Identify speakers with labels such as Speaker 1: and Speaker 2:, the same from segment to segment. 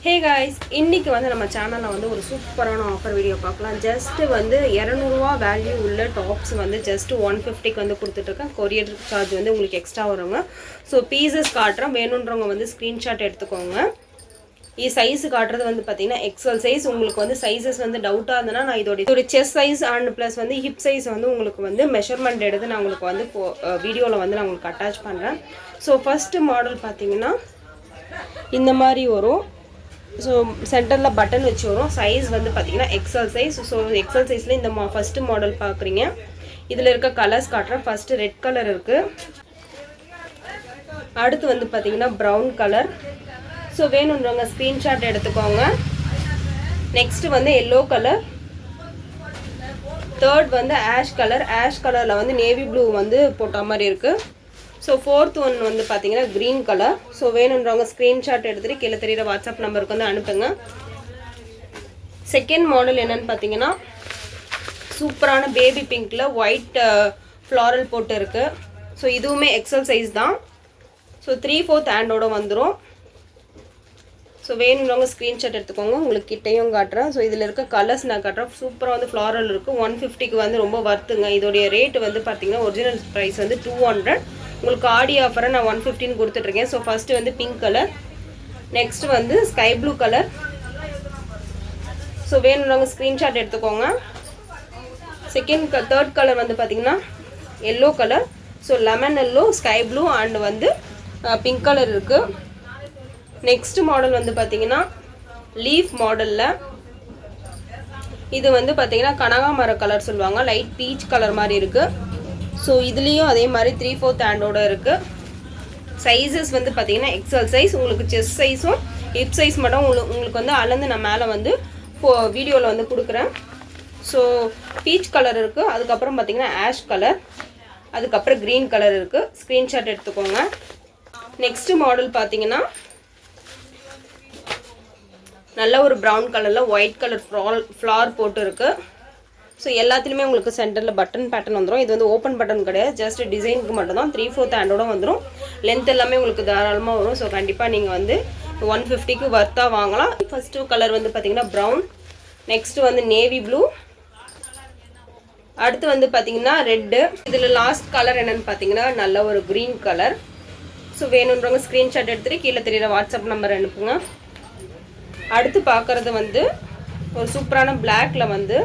Speaker 1: Hey guys, இன்னைக்கு வந்து நம்ம சேனல்ல வந்து ஒரு சூப்பரான ஆஃபர் வீடியோ பார்க்கலாம். ஜஸ்ட் வந்து 200 ரூபாய் வேல்யூ உள்ள டாப்ஸ் வந்து ஜஸ்ட் 150 க்கு வந்து கொடுத்துட்டு இருக்கேன். கொரியர் சார்ஜ் வந்து உங்களுக்கு எக்ஸ்ட்ரா வருங்க. So pieces காட்றேன். வேணும்ன்றவங்க வந்து ஸ்கிரீன்ஷாட் எடுத்துக்கோங்க. சைஸ் காட்றது வந்து பாத்தீங்கன்னா எக்ஸ்எல் சைஸ். உங்களுக்கு வந்து சைஸஸ் வந்து டவுட்டா இருந்தனா நான் இதோட செஸ்ட் சைஸ் அண்ட் பிளஸ் வந்து ஹிப் சைஸ் வந்து உங்களுக்கு வந்து மெஷர்மென்ட் எடுத்து நான் உங்களுக்கு வந்து வீடியோல வந்து நான் உங்களுக்கு அட்டாச் பண்றேன். சோ ஃபர்ஸ்ட் மாடல் பாத்தீங்கன்னா இந்த மாதிரி வரும். So சென்டர்ல பட்டன் வச்சு வரும். சைஸ் வந்து பாத்தீங்கன்னா எக்ஸ்எல் சைஸ். ஸோ எக்ஸ்எல் சைஸ்ல இந்த ஃபர்ஸ்ட் மாடல் பாக்குறீங்க. இதுல இருக்க கலர்ஸ் காட்டுறேன். ஃபர்ஸ்ட் ரெட் கலர் இருக்கு. அடுத்து வந்து பாத்தீங்கன்னா பிரவுன் கலர். ஸோ வேணும்ன்றவங்க ஸ்கிரீன்ஷாட் எடுத்துக்கோங்க. நெக்ஸ்ட் வந்து எல்லோ கலர். தேர்ட் வந்து ஆஷ் கலர். ஆஷ் கலர்ல வந்து நேவி ப்ளூ வந்து போட்ட மாதிரி இருக்கு. ஸோ ஃபோர்த் ஒன் வந்து பார்த்தீங்கன்னா க்ரீன் கலர். ஸோ வேணுன்றவங்க ஸ்க்ரீன்ஷாட் எடுத்துகிட்டு கீழே தெரியுற வாட்ஸ்அப் நம்பருக்கு வந்து அனுப்புங்க. செகண்ட் மாடல் என்னன்னு பார்த்தீங்கன்னா சூப்பரான பேபி பிங்க்கில் ஒயிட் ஃப்ளாரல் போட்டு இருக்கு. ஸோ இதுவுமே எக்ஸல் சைஸ் தான். ஸோ 3/4 ஹேண்டோட வந்துடும். ஸோ வேணுன்றவங்க ஸ்க்ரீன்ஷாட் எடுத்துக்கோங்க. உங்களுக்கு கிட்டையும் காட்டுறேன். ஸோ இதில் இருக்க கலர்ஸ் நான் காட்டுறேன். சூப்பராக வந்து ஃப்ளாரல் இருக்குது. 150க்கு வந்து ரொம்ப வர்த்துங்க. இதோடைய ரேட் வந்து பார்த்தீங்கன்னா ஒரிஜினல் ப்ரைஸ் வந்து 200. உங்களுக்கு ஆடி ஆஃபரை நான் 115 கொடுத்துட்ருக்கேன். ஸோ ஃபஸ்ட்டு வந்து பிங்க் கலர். நெக்ஸ்ட் வந்து ஸ்கை ப்ளூ கலர். ஸோ வேணுன்றவங்க ஸ்க்ரீன்ஷாட் எடுத்துக்கோங்க. தேர்ட் கலர் வந்து பார்த்தீங்கன்னா yellow colour. So lemon yellow, sky blue and வந்து பிங்க் கலர் இருக்குது. நெக்ஸ்ட் மாடல் வந்து பார்த்தீங்கன்னா லீஃப் மாடலில் இது வந்து பார்த்தீங்கன்னா கனகாமர கலர் சொல்லுவாங்க. லைட் பீச் கலர் மாதிரி இருக்குது. ஸோ இதுலேயும் அதே மாதிரி 3/4 ஹேண்டோட இருக்குது. சைஸஸ் வந்து பார்த்தீங்கன்னா எக்ஸ்எல் சைஸ். உங்களுக்கு செஸ்ட் சைஸும் ஹிப் சைஸ் மட்டும் உங்களுக்கு வந்து அளந்து நான் மேலே வந்து வீடியோவில் வந்து கொடுக்குறேன். ஸோ பீச் கலர் இருக்குது. அதுக்கப்புறம் பார்த்தீங்கன்னா ஆஷ் கலர், அதுக்கப்புறம் க்ரீன் கலர் இருக்குது. ஸ்க்ரீன்ஷாட் எடுத்துக்கோங்க. நெக்ஸ்ட் மாடல் பார்த்தீங்கன்னா நல்ல ஒரு ப்ரௌன் கலரில் ஒயிட் கலர் ஃப்ளார் போட்டு இருக்குது. ஸோ எல்லாத்துலேயுமே உங்களுக்கு சென்டரில் பட்டன் பேட்டர்ன் வந்துடும். இது வந்து ஓப்பன் பட்டன் கிடையாது, ஜஸ்ட் டிசைனுக்கு மட்டும் தான். 3/4 ஹேண்டோட வந்துடும். லென்த் எல்லாமே உங்களுக்கு தாராளமாக வரும். ஸோ கண்டிப்பாக நீங்கள் வந்து 150க்கு வர்த்தாக வாங்கலாம். ஃபஸ்ட்டு கலர் வந்து பார்த்தீங்கன்னா ப்ரௌன். நெக்ஸ்ட்டு வந்து நேவி ப்ளூ. அடுத்து வந்து பார்த்தீங்கன்னா ரெட்டு. இதில் லாஸ்ட் கலர் என்னென்னு பார்த்தீங்கன்னா நல்ல ஒரு க்ரீன் கலர். ஸோ வேணுன்றவங்க ஸ்க்ரீன்ஷாட் எடுத்துகிட்டு கீழே தெரியுற வாட்ஸ்அப் நம்பர் அனுப்புங்க. அடுத்து பார்க்குறது வந்து ஒரு சூப்பரான பிளாக்ல வந்து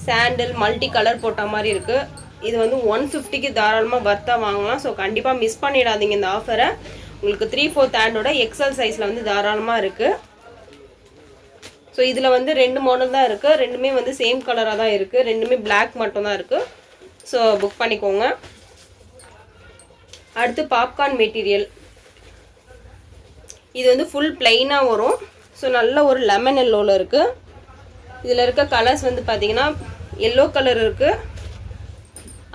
Speaker 1: சாண்டில் மல்டி கலர் போட்ட மாதிரி இருக்குது. இது வந்து 150க்கு தாராளமாக வர்த்தாக வாங்கலாம். ஸோ கண்டிப்பாக மிஸ் பண்ணிடாதீங்க இந்த ஆஃபரை. உங்களுக்கு 3/4 ஹேண்டோட எக்ஸல் சைஸில் வந்து தாராளமாக இருக்குது. ஸோ இதில் வந்து 2 மாடல் தான் இருக்குது. ரெண்டுமே வந்து சேம் கலராக தான் இருக்குது. ரெண்டுமே பிளாக் மட்டும் தான் இருக்குது. ஸோ புக் பண்ணிக்கோங்க. அடுத்து பாப்கார்ன் மெட்டீரியல். இது வந்து ஃபுல் பிளைனாக வரும். ஸோ நல்ல ஒரு லெமன் எல்லோவில் இருக்குது. இதில் இருக்க கலர்ஸ் வந்து பார்த்தீங்கன்னா எல்லோ கலர் இருக்குது,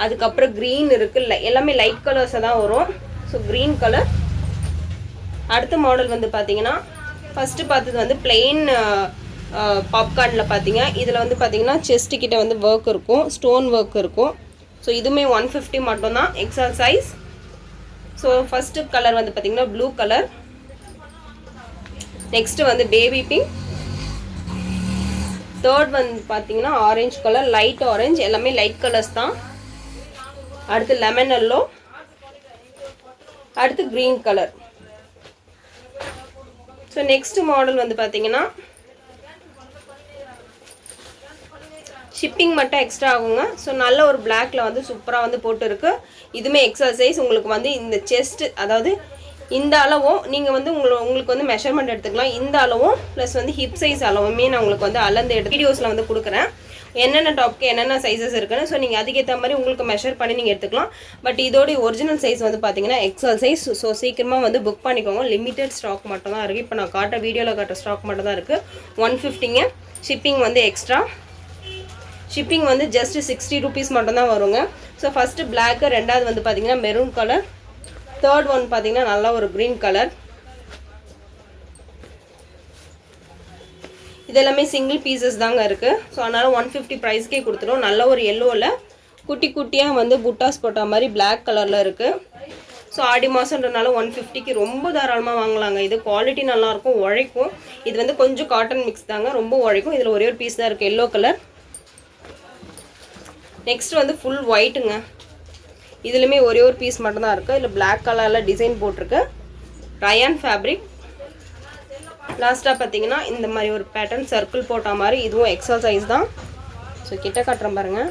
Speaker 1: அதுக்கப்புறம் க்ரீன் இருக்குது. எல்லாமே லைட் கலர்ஸாக தான் வரும். So green colour. அடுத்த மாடல் வந்து பார்த்தீங்கன்னா ஃபஸ்ட்டு பார்த்தது வந்து பிளெயின் பாப்கார்னில் பார்த்தீங்க. இதில் வந்து பார்த்தீங்கன்னா செஸ்ட்டு கிட்ட வந்து ஒர்க் இருக்கும், ஸ்டோன் ஒர்க் இருக்கும். ஸோ இதுவுமே 150 மட்டும்தான், XL size. So first colour வந்து பார்த்தீங்கன்னா ப்ளூ கலர். நெக்ஸ்ட்டு வந்து பேபி பிங்க். தேர்ட் வந்து பார்த்தீங்கன்னா ஆரஞ்சு கலர், லைட் ஆரஞ்சு. எல்லாமே லைட் கலர்ஸ் தான். அடுத்து லெமன் எல்லோ. அடுத்து green colour. So next model வந்து பார்த்தீங்கன்னா ஷிப்பிங் மட்டும் எக்ஸ்ட்ரா ஆகுங்க. ஸோ நல்ல ஒரு பிளாக்ல வந்து சூப்பராக வந்து போட்டு இருக்கு. இதுவுமே எக்ஸல் சைஸ். உங்களுக்கு வந்து இந்த செஸ்ட், அதாவது இந்த அளவும் நீங்கள் வந்து உங்களுக்கு வந்து மெஷர்மெண்ட் எடுத்துக்கலாம். இந்த அளவும் ப்ளஸ் வந்து ஹிப் சைஸ் அளவுமே நான் உங்களுக்கு வந்து அளந்து எடுத்து வீடியோஸில் வந்து கொடுக்குறேன். என்னென்ன டாப்க்கு என்னென்ன சைஸஸ் இருக்குன்னு. ஸோ நீங்கள் அதுக்கேற்ற மாதிரி உங்களுக்கு மெஷர் பண்ணி நீங்கள் எடுத்துக்கலாம். பட் இதோடைய ஒரிஜினல் சைஸ் வந்து பார்த்தீங்கன்னா எக்ஸல் சைஸ். ஸோ சீக்கிரமாக வந்து புக் பண்ணிக்கோங்க. லிமிட்டட் ஸ்டாக் மட்டும் தான் இருக்குது. இப்போ நான் காட்டுற வீடியோவில் காட்டுற ஸ்டாக் மட்டும் தான் இருக்குது. 150ங்க. ஷிப்பிங் வந்து எக்ஸ்ட்ரா. ஷிப்பிங் வந்து ஜஸ்ட் 60 rupees மட்டும் தான் வருங்க. ஸோ ஃபஸ்ட்டு பிளாக்கு, ரெண்டாவது வந்து பார்த்தீங்கன்னா மெரூன் கலர், தேர்ட் ஒன் பார்த்தீங்கன்னா நல்ல ஒரு க்ரீன் கலர். இதெல்லாமே சிங்கிள் பீசஸ் தாங்க இருக்குது. ஸோ அதனால் 150 ப்ரைஸ்க்கே கொடுத்துரும். நல்ல ஒரு எல்லோவில் குட்டி குட்டியாக வந்து புட்டாஸ் போட்ட மாதிரி பிளாக் கலரில் இருக்குது. ஸோ ஆடி மாதன்றனால 150க்கு ரொம்ப தாராளமாக வாங்கலாங்க. இது குவாலிட்டி நல்லாயிருக்கும், உழைக்கும். இது வந்து கொஞ்சம் காட்டன் மிக்ஸ் தாங்க, ரொம்ப உழைக்கும். இதில் ஒரே ஒரு பீஸ் தான் இருக்குது, எல்லோ கலர். நெக்ஸ்ட் வந்து ஃபுல் ஒயிட்டுங்க. இதுலையுமே ஒரே ஒரு பீஸ் மட்டும்தான் இருக்குது. இதில் பிளாக் கலரில் டிசைன் போட்டிருக்கு. Rayon fabric. லாஸ்ட்டாக பார்த்தீங்கன்னா இந்த மாதிரி ஒரு பேட்டர்ன் சர்க்கிள் போட்ட மாதிரி, இதுவும் எக்ஸல் சைஸ் தான். ஸோ கிட்ட காட்டுறேன் பாருங்கள்.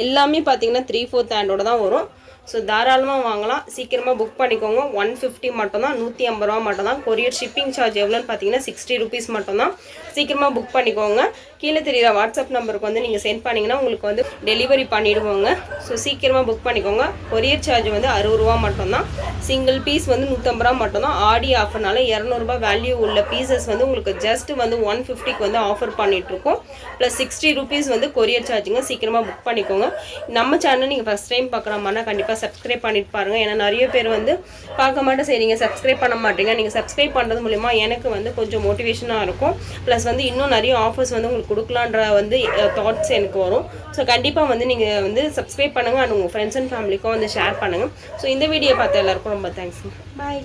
Speaker 1: எல்லாமே பார்த்தீங்கன்னா 3/4 ஹேண்டோட தான் வரும். ஸோ தாராளமாக வாங்கலாம். சீக்கிரமாக புக் பண்ணிக்கோங்க. 150 மட்டும்தான், 150 ரூபா மட்டும்தான். கொரியர் ஷிப்பிங் சார்ஜ் எவ்வளோன்னு பார்த்தீங்கன்னா 60 ருபீஸ் மட்டும்தான். சீக்கிரமாக புக் பண்ணிக்கோங்க. கீழே தெரியுற வாட்ஸ்அப் நம்பருக்கு வந்து நீங்கள் சென்ட் பண்ணிங்கன்னா உங்களுக்கு வந்து டெலிவரி பண்ணிவிடுவோங்க. ஸோ சீக்கிரமாக புக் பண்ணிக்கோங்க. கொரியர் சார்ஜ் வந்து 60 ரூபா மட்டும்தான். சிங்கிள் பீஸ் வந்து 150 ரூபா மட்டும்தான். ஆடி ஆஃபர்னால 200 ரூபா வேல்யூ உள்ள பீசஸ் வந்து உங்களுக்கு ஜஸ்ட் வந்து 150க்கு வந்து ஆஃபர் பண்ணிகிட்ருக்கோம். ப்ளஸ் 60 ருபீஸ் வந்து கொரியர் சார்ஜுங்க. சீக்கிரமாக புக் பண்ணிக்கோங்க. நம்ம சேனல் நீங்கள் ஃபஸ்ட் டைம் பார்க்குறோம்னா கண்டிப்பாக சப்ஸ்கிரைப் பண்ணிட்டு பாருங்கள். ஏன்னா நிறைய பேர் வந்து பார்க்க மாட்டேன், சரி நீங்கள் சப்ஸ்கிரைப் பண்ண மாட்டீங்க. நீங்கள் சப்ஸ்கிரைப் பண்ணுறது மூலிமா எனக்கு வந்து கொஞ்சம் மோட்டிவேஷனாக இருக்கும். ப்ளஸ் வந்து இன்னும் நிறைய ஆஃபர்ஸ் வந்து உங்களுக்கு கொடுக்கலான்ற வந்து தாட்ஸ் எனக்கு வரும். ஸோ கண்டிப்பாக வந்து நீங்கள் வந்து சப்ஸ்கிரைப் பண்ணுங்கள் அண்ட் உங்கள் ஃப்ரெண்ட்ஸ் அண்ட் ஃபேமிலிக்கும் வந்து ஷேர் பண்ணுங்கள். ஸோ இந்த வீடியோ பார்த்த எல்லாருக்கும் ரொம்ப தேங்க்ஸ். பாய்.